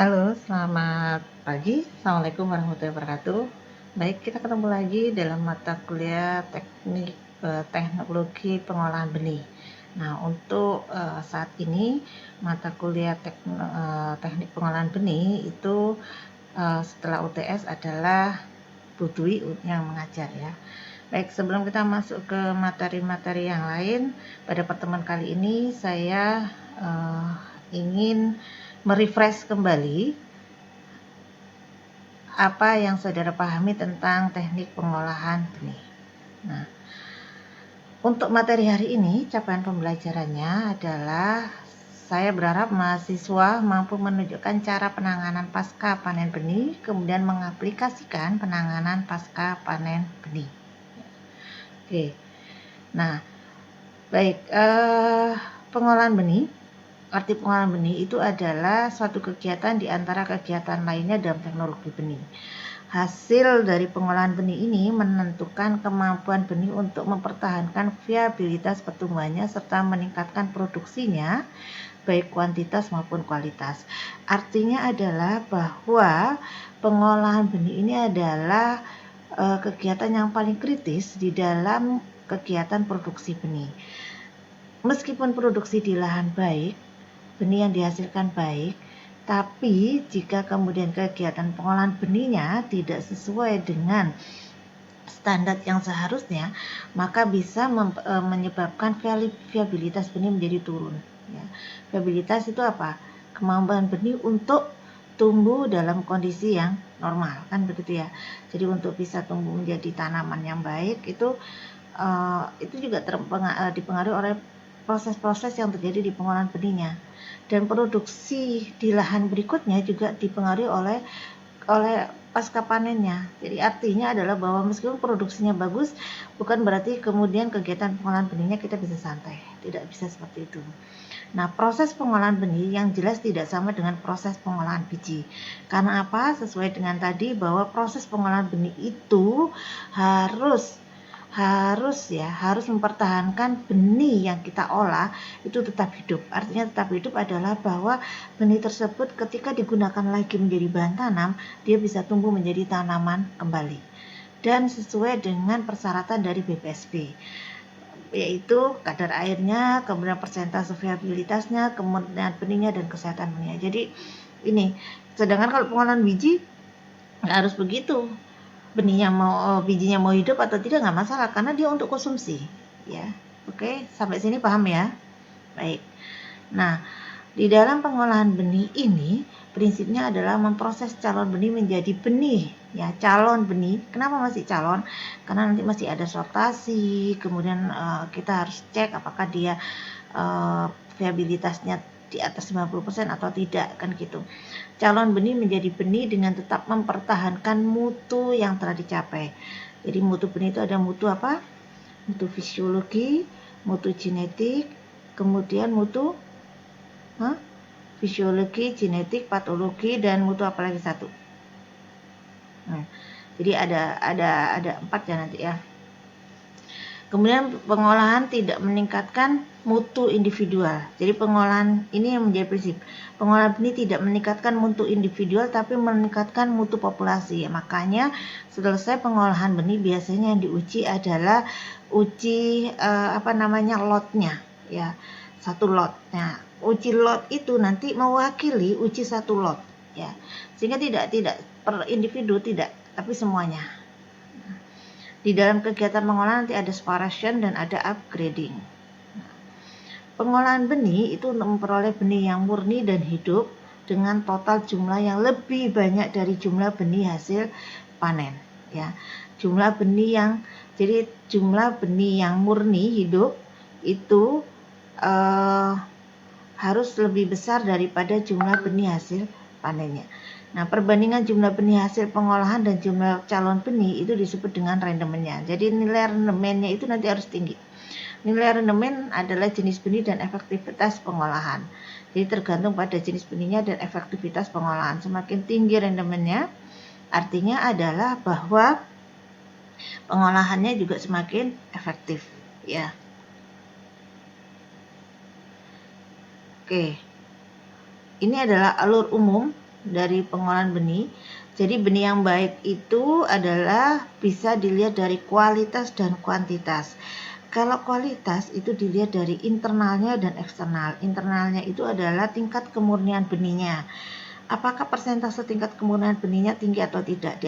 Halo, selamat pagi. Assalamualaikum warahmatullahi wabarakatuh. Baik, kita ketemu lagi dalam mata kuliah teknologi pengolahan benih. Nah, untuk saat ini mata kuliah teknik pengolahan benih itu setelah UTS adalah Bu Dwi yang mengajar ya. Baik, sebelum kita masuk ke materi-materi yang lain, pada pertemuan kali ini saya ingin merefresh kembali apa yang saudara pahami tentang teknik pengolahan benih. Nah, untuk materi hari ini, capaian pembelajarannya adalah saya berharap mahasiswa mampu menunjukkan cara penanganan pasca panen benih, kemudian mengaplikasikan penanganan pasca panen benih. Oke, nah, baik, pengolahan benih. Arti pengolahan benih itu adalah suatu kegiatan di antara kegiatan lainnya dalam teknologi benih. Hasil dari pengolahan benih ini menentukan kemampuan benih untuk mempertahankan viabilitas pertumbuhannya serta meningkatkan produksinya, baik kuantitas maupun kualitas. Artinya adalah bahwa pengolahan benih ini adalah kegiatan yang paling kritis di dalam kegiatan produksi benih. Meskipun produksi di lahan baik, benih yang dihasilkan baik, tapi jika kemudian kegiatan pengolahan benihnya tidak sesuai dengan standar yang seharusnya, maka bisa menyebabkan viabilitas benih menjadi turun. Ya. Viabilitas itu apa? Kemampuan benih untuk tumbuh dalam kondisi yang normal, kan begitu ya. Jadi untuk bisa tumbuh menjadi tanaman yang baik itu juga dipengaruhi oleh proses-proses yang terjadi di pengolahan benihnya, dan produksi di lahan berikutnya juga dipengaruhi oleh pasca panennya. Jadi artinya adalah bahwa meskipun produksinya bagus, bukan berarti kemudian kegiatan pengolahan benihnya kita bisa santai. Tidak bisa seperti itu. Nah, proses pengolahan benih yang jelas tidak sama dengan proses pengolahan biji. Karena apa? Sesuai dengan tadi bahwa proses pengolahan benih itu harus mempertahankan benih yang kita olah itu tetap hidup. Artinya tetap hidup adalah bahwa benih tersebut ketika digunakan lagi menjadi bahan tanam, dia bisa tumbuh menjadi tanaman kembali dan sesuai dengan persyaratan dari BPSB, yaitu kadar airnya, kemudian persentase viabilitasnya, kemudian benihnya dan kesehatan benihnya. Jadi ini, sedangkan kalau pengolahan biji nggak harus begitu. Bijinya mau hidup atau tidak nggak masalah karena dia untuk konsumsi ya. Oke, sampai sini paham ya? Baik. Nah, di dalam pengolahan benih ini prinsipnya adalah memproses calon benih menjadi benih ya, calon benih. Kenapa masih calon? Karena nanti masih ada sortasi, kemudian kita harus cek apakah dia viabilitasnya di atas 90% atau tidak, kan gitu. Calon benih menjadi benih dengan tetap mempertahankan mutu yang telah dicapai. Jadi mutu benih itu ada mutu apa? Mutu fisiologi, mutu genetik, kemudian mutu fisiologi, genetik, patologi, dan mutu apa lagi satu? Nah, jadi ada 4 ya nanti ya. Kemudian pengolahan tidak meningkatkan mutu individual. Jadi pengolahan ini yang menjadi prinsip. Pengolahan benih tidak meningkatkan mutu individual tapi meningkatkan mutu populasi. Makanya selesai pengolahan benih biasanya yang diuji adalah uji lotnya ya. Satu lot. Nah, uji lot itu nanti mewakili uji satu lot ya. Sehingga tidak per individu tidak, tapi semuanya. Di dalam kegiatan pengolahan nanti ada separation dan ada upgrading. Pengolahan benih itu untuk memperoleh benih yang murni dan hidup dengan total jumlah yang lebih banyak dari jumlah benih hasil panen. Ya, jumlah benih yang murni hidup itu harus lebih besar daripada jumlah benih hasil panennya. Nah, perbandingan jumlah benih hasil pengolahan dan jumlah calon benih itu disebut dengan rendemennya. Jadi nilai rendemennya itu nanti harus tinggi. Nilai rendemen adalah jenis benih dan efektivitas pengolahan. Jadi tergantung pada jenis benihnya dan efektivitas pengolahan. Semakin tinggi rendemennya, artinya adalah bahwa pengolahannya juga semakin efektif, ya. Oke. Ini adalah alur umum dari pengolahan benih. Jadi benih yang baik itu adalah bisa dilihat dari kualitas dan kuantitas. Kalau kualitas itu dilihat dari internalnya dan eksternal. Internalnya itu adalah tingkat kemurnian benihnya. Apakah persentase tingkat kemurnian benihnya tinggi atau tidak?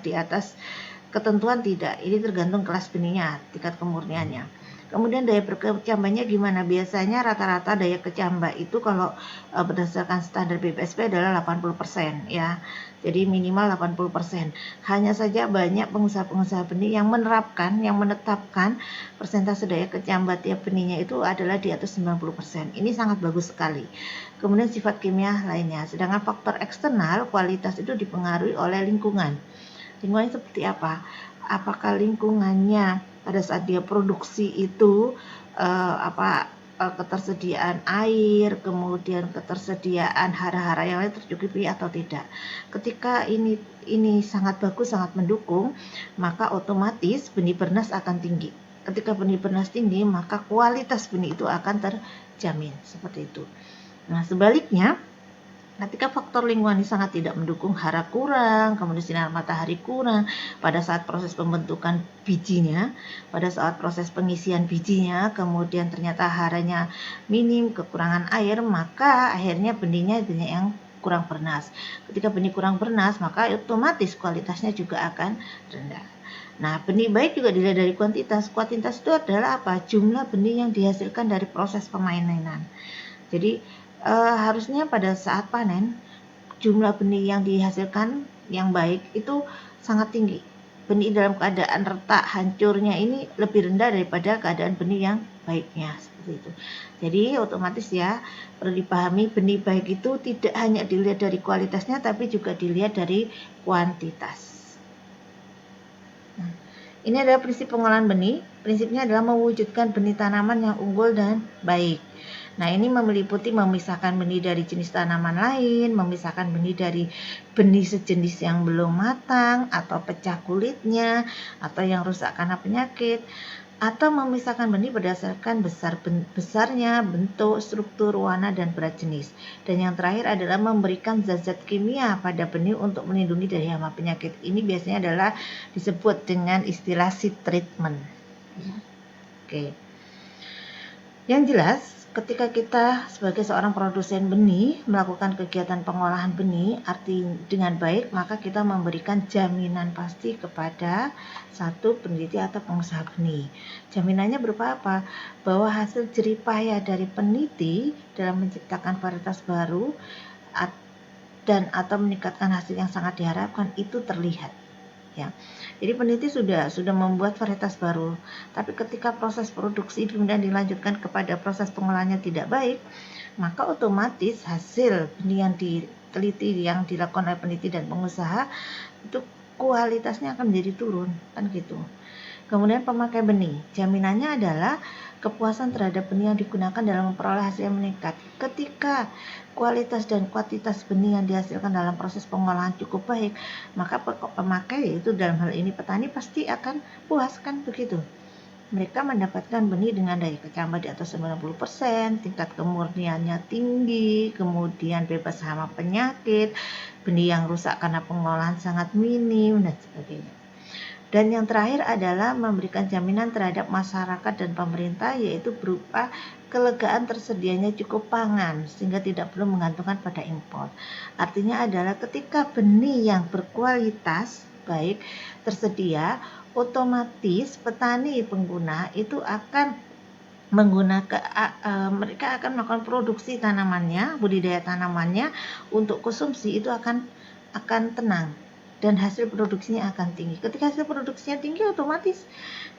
Di atas ketentuan tidak. Ini tergantung kelas benihnya, tingkat kemurniannya. Kemudian daya kecambahnya gimana? Biasanya rata-rata daya kecambah itu kalau berdasarkan standar BPSP adalah 80% ya. Jadi minimal 80%. Hanya saja banyak pengusaha-pengusaha benih yang menetapkan persentase daya kecambah tiap benihnya itu adalah di atas 90%. Ini sangat bagus sekali. Kemudian sifat kimia lainnya. Sedangkan faktor eksternal, kualitas itu dipengaruhi oleh lingkungan. Lingkungannya seperti apa? Apakah lingkungannya pada saat dia produksi itu ketersediaan air, kemudian ketersediaan hara-hara yang lain tercukupi atau tidak. Ketika ini sangat bagus, sangat mendukung, maka otomatis benih bernas akan tinggi. Ketika benih bernas tinggi, maka kualitas benih itu akan terjamin, seperti itu. Nah, sebaliknya, ketika faktor lingkungan ini sangat tidak mendukung, hara kurang, kemudian sinar matahari kurang, pada saat proses pembentukan bijinya, pada saat proses pengisian bijinya, kemudian ternyata haranya minim, kekurangan air, maka akhirnya benihnya yang kurang bernas. Ketika benih kurang bernas, maka otomatis kualitasnya juga akan rendah. Nah, benih baik juga dilihat dari kuantitas. Kuantitas itu adalah apa? Jumlah benih yang dihasilkan dari proses pemainan. Jadi harusnya pada saat panen jumlah benih yang dihasilkan yang baik itu sangat tinggi. Benih dalam keadaan retak hancurnya ini lebih rendah daripada keadaan benih yang baiknya, seperti itu. Jadi otomatis ya perlu dipahami, benih baik itu tidak hanya dilihat dari kualitasnya tapi juga dilihat dari kuantitas. Nah, ini adalah prinsip pengolahan benih. Prinsipnya adalah mewujudkan benih tanaman yang unggul dan baik. Nah, ini meliputi memisahkan benih dari jenis tanaman lain, memisahkan benih dari benih sejenis yang belum matang, atau pecah kulitnya, atau yang rusak karena penyakit, atau memisahkan benih berdasarkan besarnya, bentuk, struktur, warna, dan berat jenis. Dan yang terakhir adalah memberikan zat-zat kimia pada benih untuk melindungi dari hama penyakit. Ini biasanya adalah disebut dengan istilah seed treatment. Oke. Yang jelas, ketika kita sebagai seorang produsen benih melakukan kegiatan pengolahan benih arti dengan baik, maka kita memberikan jaminan pasti kepada satu peneliti atau pengusaha benih. Jaminannya berupa apa? Bahwa hasil jerih payah dari peneliti dalam menciptakan varietas baru dan atau meningkatkan hasil yang sangat diharapkan itu terlihat. Ya. Jadi peneliti sudah membuat varietas baru, tapi ketika proses produksi kemudian dilanjutkan kepada proses pengolahannya tidak baik, maka otomatis hasil benih yang diteliti, yang dilakukan oleh peneliti dan pengusaha itu kualitasnya akan menjadi turun, kan gitu. Kemudian pemakai benih, jaminannya adalah kepuasan terhadap benih yang digunakan dalam memperoleh hasil yang meningkat. Ketika kualitas dan kuantitas benih yang dihasilkan dalam proses pengolahan cukup baik, maka pemakai, yaitu dalam hal ini petani, pasti akan puas, kan begitu. Mereka mendapatkan benih dengan daya kecambah di atas 90%, tingkat kemurniannya tinggi, kemudian bebas hama penyakit, benih yang rusak karena pengolahan sangat minim, dan sebagainya. Dan yang terakhir adalah memberikan jaminan terhadap masyarakat dan pemerintah, yaitu berupa kelegaan tersedianya cukup pangan sehingga tidak perlu menggantungkan pada impor. Artinya adalah ketika benih yang berkualitas baik tersedia, otomatis petani pengguna itu akan mereka akan melakukan produksi tanamannya, budidaya tanamannya untuk konsumsi itu akan tenang. Dan hasil produksinya akan tinggi. Ketika hasil produksinya tinggi, otomatis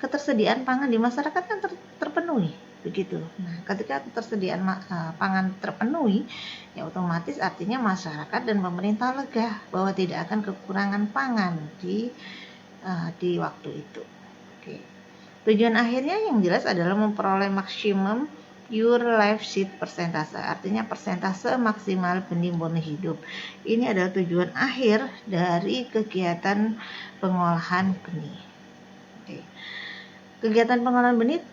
ketersediaan pangan di masyarakat kan terpenuhi, begitu. Nah, ketika ketersediaan pangan terpenuhi, ya otomatis artinya masyarakat dan pemerintah lega bahwa tidak akan kekurangan pangan di waktu itu. Oke. Tujuan akhirnya yang jelas adalah memperoleh maksimum pure life seed persentase, artinya persentase maksimal benih murni hidup. Ini adalah tujuan akhir dari kegiatan pengolahan benih. Oke. Kegiatan pengolahan benih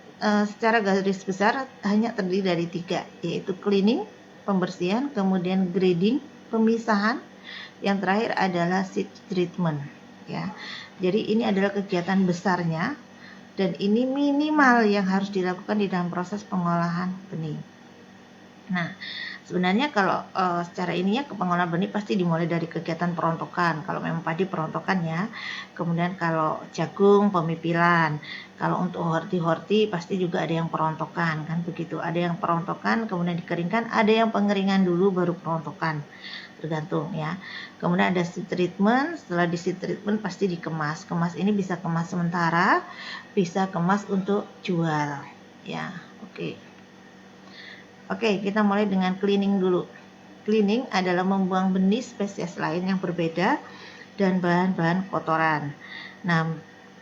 secara garis besar hanya terdiri dari 3, yaitu cleaning, pembersihan, kemudian grading, pemisahan, yang terakhir adalah seed treatment ya. Jadi ini adalah kegiatan besarnya dan ini minimal yang harus dilakukan di dalam proses pengolahan benih. Nah, sebenarnya kalau secara ininya pengolahan benih pasti dimulai dari kegiatan perontokan. Kalau memang padi perontokan ya. Kemudian kalau jagung pemipilan. Kalau untuk horti pasti juga ada yang perontokan kan begitu. Ada yang perontokan kemudian dikeringkan, ada yang pengeringan dulu baru perontokan. Tergantung ya. Kemudian ada seed treatment. Setelah di seed treatment pasti dikemas. Kemas ini bisa kemas sementara, bisa kemas untuk jual ya. Oke, kita mulai dengan cleaning dulu. Cleaning adalah membuang benih spesies lain yang berbeda dan bahan-bahan kotoran. Nah,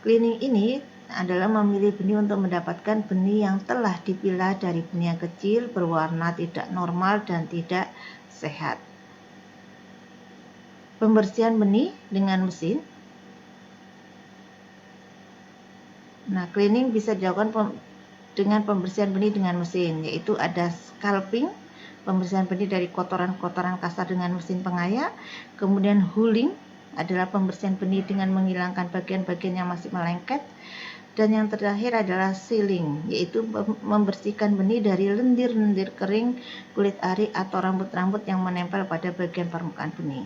cleaning ini adalah memilih benih untuk mendapatkan benih yang telah dipilah dari benih yang kecil, berwarna tidak normal dan tidak sehat. Pembersihan benih dengan mesin. Nah, cleaning bisa dilakukan dengan pembersihan benih dengan mesin, yaitu ada scalping, pembersihan benih dari kotoran-kotoran kasar dengan mesin pengayak, kemudian hulling adalah pembersihan benih dengan menghilangkan bagian-bagian yang masih melengket, dan yang terakhir adalah sealing, yaitu membersihkan benih dari lendir-lendir kering, kulit ari atau rambut-rambut yang menempel pada bagian permukaan benih.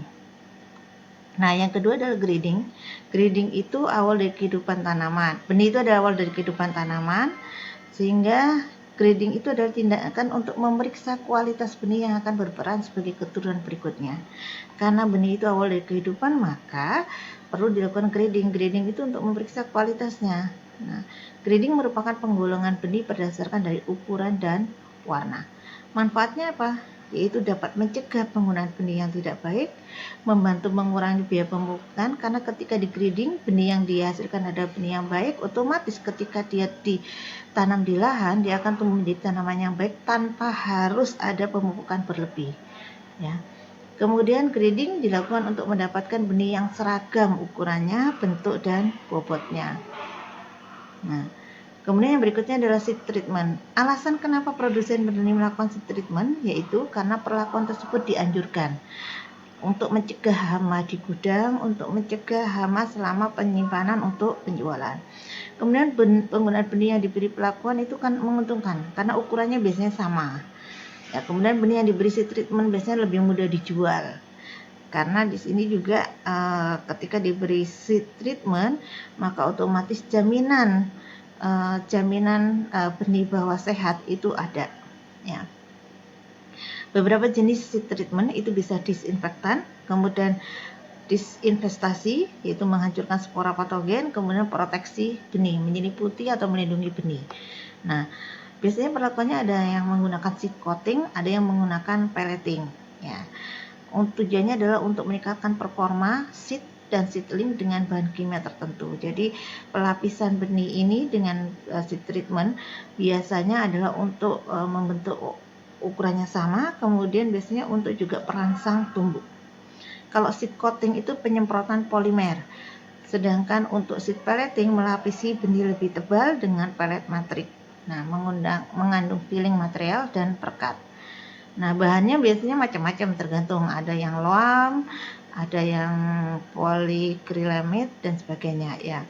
Nah, yang kedua adalah grading. Grading itu awal dari kehidupan tanaman. Benih itu adalah awal dari kehidupan tanaman, sehingga grading itu adalah tindakan untuk memeriksa kualitas benih yang akan berperan sebagai keturunan berikutnya. Karena benih itu awal dari kehidupan, maka perlu dilakukan grading. Grading itu untuk memeriksa kualitasnya. Nah, grading merupakan penggolongan benih berdasarkan dari ukuran dan warna. Manfaatnya apa? Yaitu dapat mencegah penggunaan benih yang tidak baik, membantu mengurangi biaya pemupukan, karena ketika di grading benih yang dihasilkan adalah benih yang baik, otomatis ketika dia ditanam di lahan dia akan tumbuh menjadi tanaman yang baik tanpa harus ada pemupukan berlebih ya. Kemudian grading dilakukan untuk mendapatkan benih yang seragam ukurannya, bentuk dan bobotnya. Nah, kemudian yang berikutnya adalah seed treatment. Alasan kenapa produsen benih melakukan seed treatment yaitu karena perlakuan tersebut dianjurkan untuk mencegah hama di gudang, untuk mencegah hama selama penyimpanan untuk penjualan. Kemudian penggunaan benih yang diberi perlakuan itu kan menguntungkan karena ukurannya biasanya sama. Ya, kemudian benih yang diberi seed treatment biasanya lebih mudah dijual. Karena di sini juga ketika diberi seed treatment maka otomatis jaminan benih bahwa sehat itu ada ya. Beberapa jenis seed treatment itu bisa disinfektan, kemudian disinfestasi yaitu menghancurkan spora patogen, kemudian proteksi benih, menyelimuti atau melindungi benih. Nah, biasanya perlakuannya ada yang menggunakan seed coating, ada yang menggunakan pelleting ya. Tujuannya adalah untuk meningkatkan performa seed dan seedling dengan bahan kimia tertentu. Jadi pelapisan benih ini dengan seed treatment biasanya adalah untuk membentuk ukurannya sama, kemudian biasanya untuk juga perangsang tumbuh. Kalau seed coating itu penyemprotan polimer, sedangkan untuk seed pelleting melapisi benih lebih tebal dengan pellet matrik. Nah, mengandung filling material dan perekat. Nah, bahannya biasanya macam-macam, tergantung, ada yang loam, ada yang polyacrylamide dan sebagainya ya.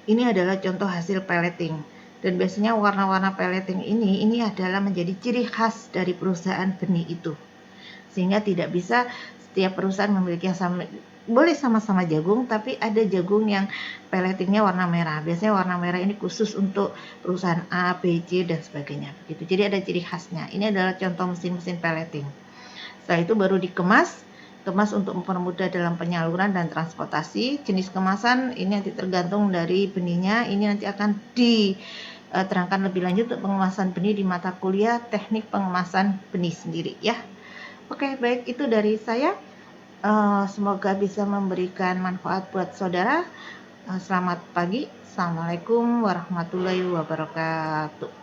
Ini adalah contoh hasil pelleting. Dan biasanya warna-warna pelleting ini adalah menjadi ciri khas dari perusahaan benih itu. Sehingga tidak bisa setiap perusahaan memiliki yang sama. Boleh sama-sama jagung, tapi ada jagung yang pelletingnya warna merah. Biasanya warna merah ini khusus untuk perusahaan A, B, C dan sebagainya. Begitu. Jadi ada ciri khasnya. Ini adalah contoh mesin-mesin pelleting. Setelah itu baru dikemas untuk mempermudah dalam penyaluran dan transportasi. Jenis kemasan ini nanti tergantung dari benihnya. Ini nanti akan diterangkan lebih lanjut untuk pengemasan benih di mata kuliah teknik pengemasan benih sendiri ya. Oke, baik, itu dari saya. Semoga bisa memberikan manfaat buat saudara. Selamat pagi. Assalamualaikum warahmatullahi wabarakatuh.